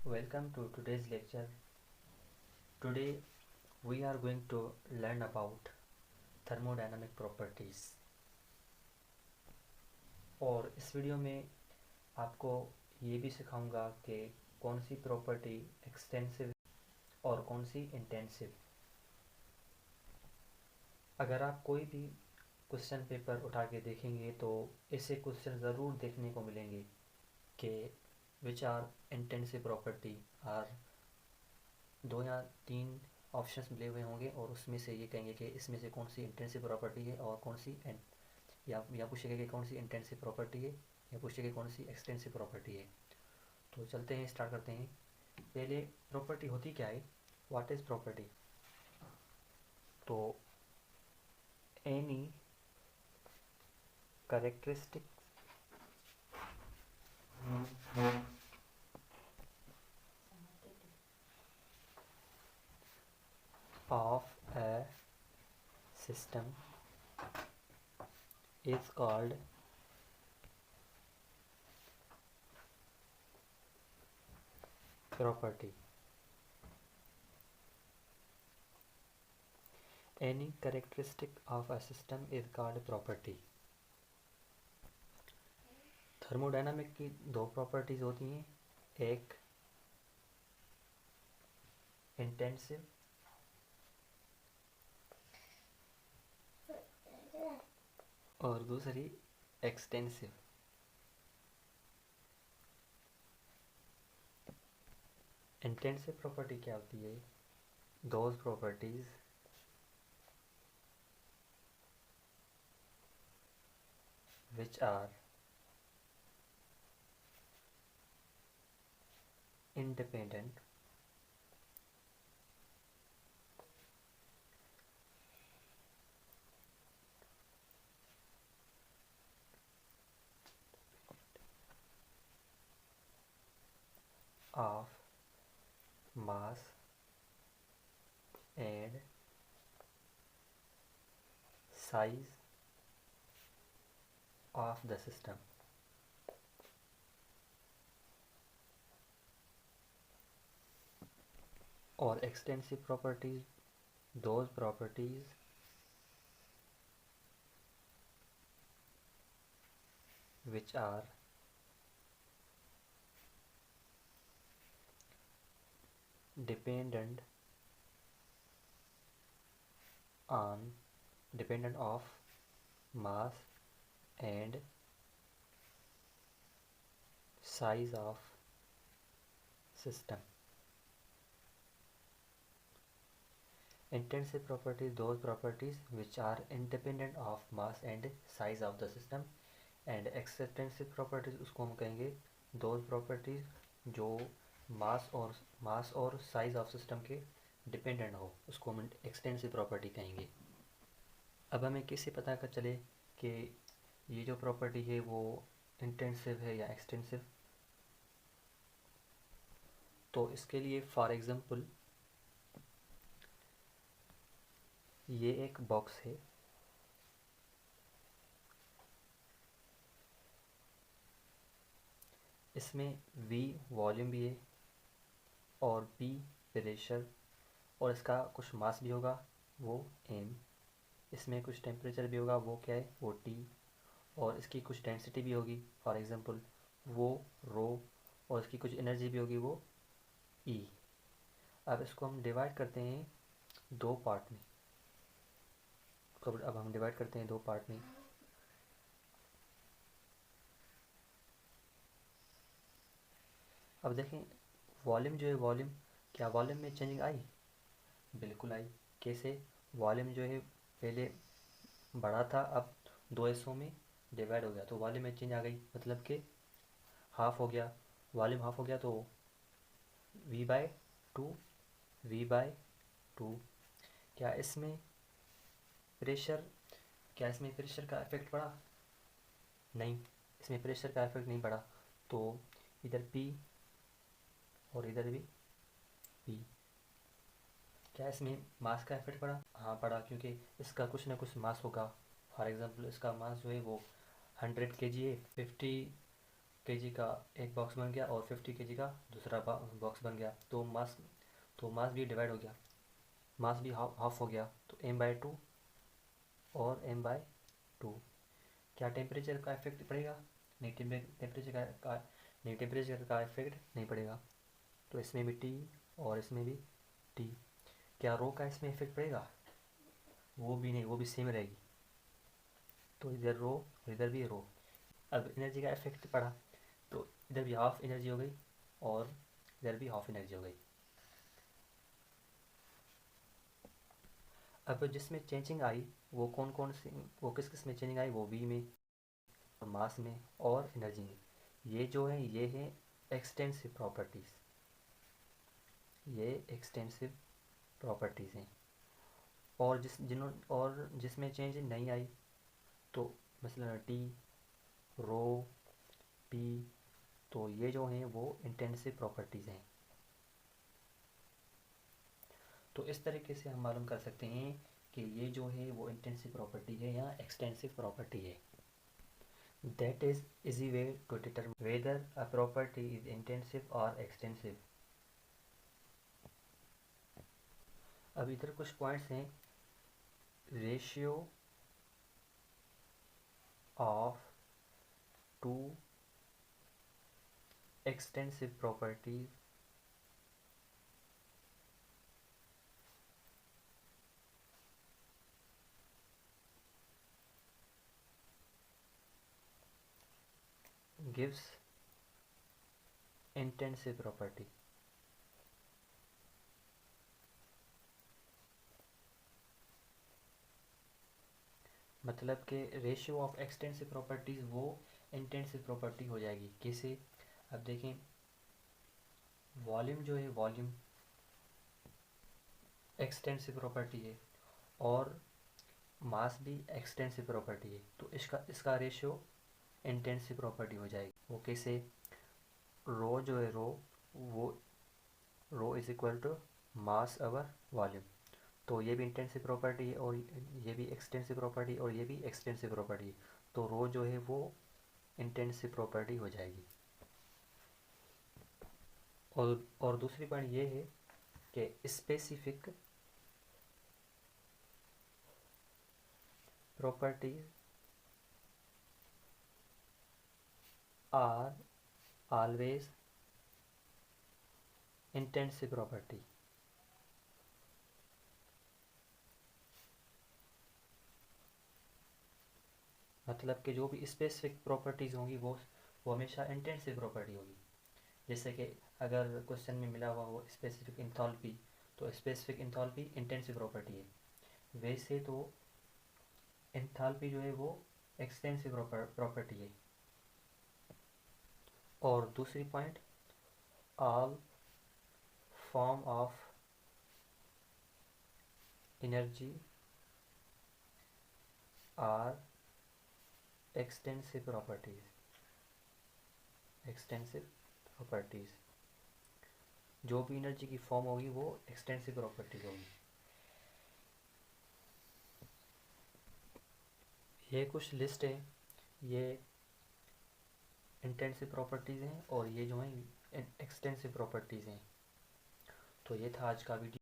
Welcome to today's lecture. Today we are going to learn about thermodynamic properties और इस video में आपको ये भी सिखाऊंगा कि कौन सी प्रॉपर्टी एक्सटेंसिव और कौन सी इंटेंसिव। अगर आप कोई भी क्वेश्चन पेपर उठा के देखेंगे तो ऐसे क्वेश्चन ज़रूर देखने को मिलेंगे कि which are intensive property are 2 या 3 ऑप्शंस मिले हुए होंगे और उसमें से ये कहेंगे कि इसमें से कौन सी इंटेंसिव प्रॉपर्टी है और कौन सी या पूछेगा कि कौन सी इंटेंसिव प्रॉपर्टी है या पूछेगा कौन सी एक्सटेंसिव प्रॉपर्टी है। तो चलते हैं, स्टार्ट करते हैं। पहले प्रॉपर्टी होती क्या है, व्हाट इज़ प्रॉपर्टी। तो any characteristic of a system is called property. Any characteristic of a system is called property. Thermodynamic की दो प्रॉपर्टीज होती हैं, एक इंटेंसिव और दूसरी एक्सटेंसिव। इंटेंसिव प्रॉपर्टी क्या होती है, those properties which are independent of mass and size of the system. और extensive properties those properties which are dependent of mass and size of system. Intensive properties those properties which are independent of mass and size of the system, and extensive properties उसको हम कहेंगे those properties जो मास और size of system के dependent हो, उसको हम extensive property कहेंगे। अब हमें कैसे पता कर चले कि ये जो प्रॉपर्टी है वो इंटेंसिव है या एक्सटेंसिव। तो इसके लिए फॉर एग्जांपल ये एक बॉक्स है, इसमें V वॉल्यूम भी है और P प्रेशर और इसका कुछ मास भी होगा वो M, इसमें कुछ टेम्परेचर भी होगा वो क्या है वो T, और इसकी कुछ डेंसिटी भी होगी फॉर एग्जांपल वो रो, और इसकी कुछ एनर्जी भी होगी वो E। अब इसको हम डिवाइड करते हैं दो पार्ट में। अब हम डिवाइड करते हैं दो पार्ट में। अब देखें वॉल्यूम जो है, वॉल्यूम क्या वॉल्यूम में चेंजिंग आई, बिल्कुल आई। कैसे, वॉल्यूम जो है पहले बड़ा था, अब दो हिस्सों में डिवाइड हो गया तो वॉल्यूम में चेंज आ गई, मतलब कि हाफ हो गया, वॉल्यूम हाफ हो गया तो V/2 V/2। क्या इसमें प्रेशर का इफेक्ट पड़ा, नहीं, इसमें प्रेशर का इफेक्ट नहीं पड़ा। तो इधर P और इधर भी P, क्या इसमें मास का इफेक्ट पड़ा, हाँ पड़ा, क्योंकि इसका कुछ ना कुछ मास होगा। फॉर एग्जांपल इसका मास जो है वो 100 kg है, 50 केजी का एक बॉक्स बन गया और 50 केजी का दूसरा बॉक्स बन गया, तो मास भी डिवाइड हो गया, मास भी हाफ हो गया, तो m/2 और m/2। क्या टेम्परेचर का इफेक्ट पड़ेगा? नहीं, टेम्परेचर का इफेक्ट नहीं पड़ेगा। तो इसमें भी टी और इसमें भी टी। क्या रो का इसमें इफेक्ट पड़ेगा? वो भी नहीं, वो भी सेम रहेगी। तो इधर रो और इधर भी रो। अब एनर्जी का इफेक्ट पड़ा, तो इधर भी हाफ एनर्जी हो गई और इधर भी हाफ एनर्जी हो गई। अब जिसमें चेंजिंग आई वो कौन कौन सी, वो किस किस में चेंजिंग आई? वो वी में, मास में और एनर्जी में। ये जो है ये है एक्सटेंसिव प्रॉपर्टीज़, ये एक्सटेंसिव प्रॉपर्टीज़ हैं। और जिसमें चेंज नहीं आई, तो मसलन टी, रो, पी, तो ये जो हैं वो इंटेंसिव प्रॉपर्टीज़ हैं। तो इस तरीके से हम मालूम कर सकते हैं कि ये जो है वो इंटेंसिव प्रॉपर्टी है या एक्सटेंसिव प्रॉपर्टी है। That is easy way to determine whether a property is intensive और एक्सटेंसिव। अब इधर कुछ पॉइंट्स हैं। Ratio of two extensive properties gives intensive property. मतलब कि रेशियो ऑफ एक्सटेंसिव प्रॉपर्टीज वो इंटेंसिव प्रॉपर्टी हो जाएगी। कैसे? अब देखें, वॉल्यूम जो है, वॉल्यूम एक्सटेंसिव प्रॉपर्टी है और मास भी एक्सटेंसिव प्रॉपर्टी है, तो इसका रेशियो इंटेंसिव प्रॉपर्टी हो जाएगी। वो कैसे? रो जो है, वो rho is equal to mass over volume. तो ये भी इंटेंसिव प्रॉपर्टी है और ये भी एक्सटेंसिव प्रॉपर्टी और ये भी एक्सटेंसिव प्रॉपर्टी है, तो रो जो है वो इंटेंसिव प्रॉपर्टी हो जाएगी। और दूसरी पॉइंट ये है कि specific properties are always intensive property. मतलब कि जो भी स्पेसिफिक प्रॉपर्टीज़ होंगी वो हमेशा इंटेंसिव प्रॉपर्टी होगी। जैसे कि अगर क्वेश्चन में मिला हुआ हो स्पेसिफिक इंथैल्पी, तो स्पेसिफिक इंथैल्पी इंटेंसिव प्रॉपर्टी है। वैसे तो एंथैल्पी जो है वो एक्सटेंसिव प्रॉपर्टी है। और दूसरी point, all form of energy are extensive properties. Extensive properties, जो भी एनर्जी की फॉर्म होगी वो एक्सटेंसिव प्रॉपर्टीज होगी। ये कुछ लिस्ट है, ये इंटेंसिव प्रॉपर्टीज़ हैं और ये जो हैं एक्सटेंसिव प्रॉपर्टीज़ हैं। तो ये था आज का वीडियो।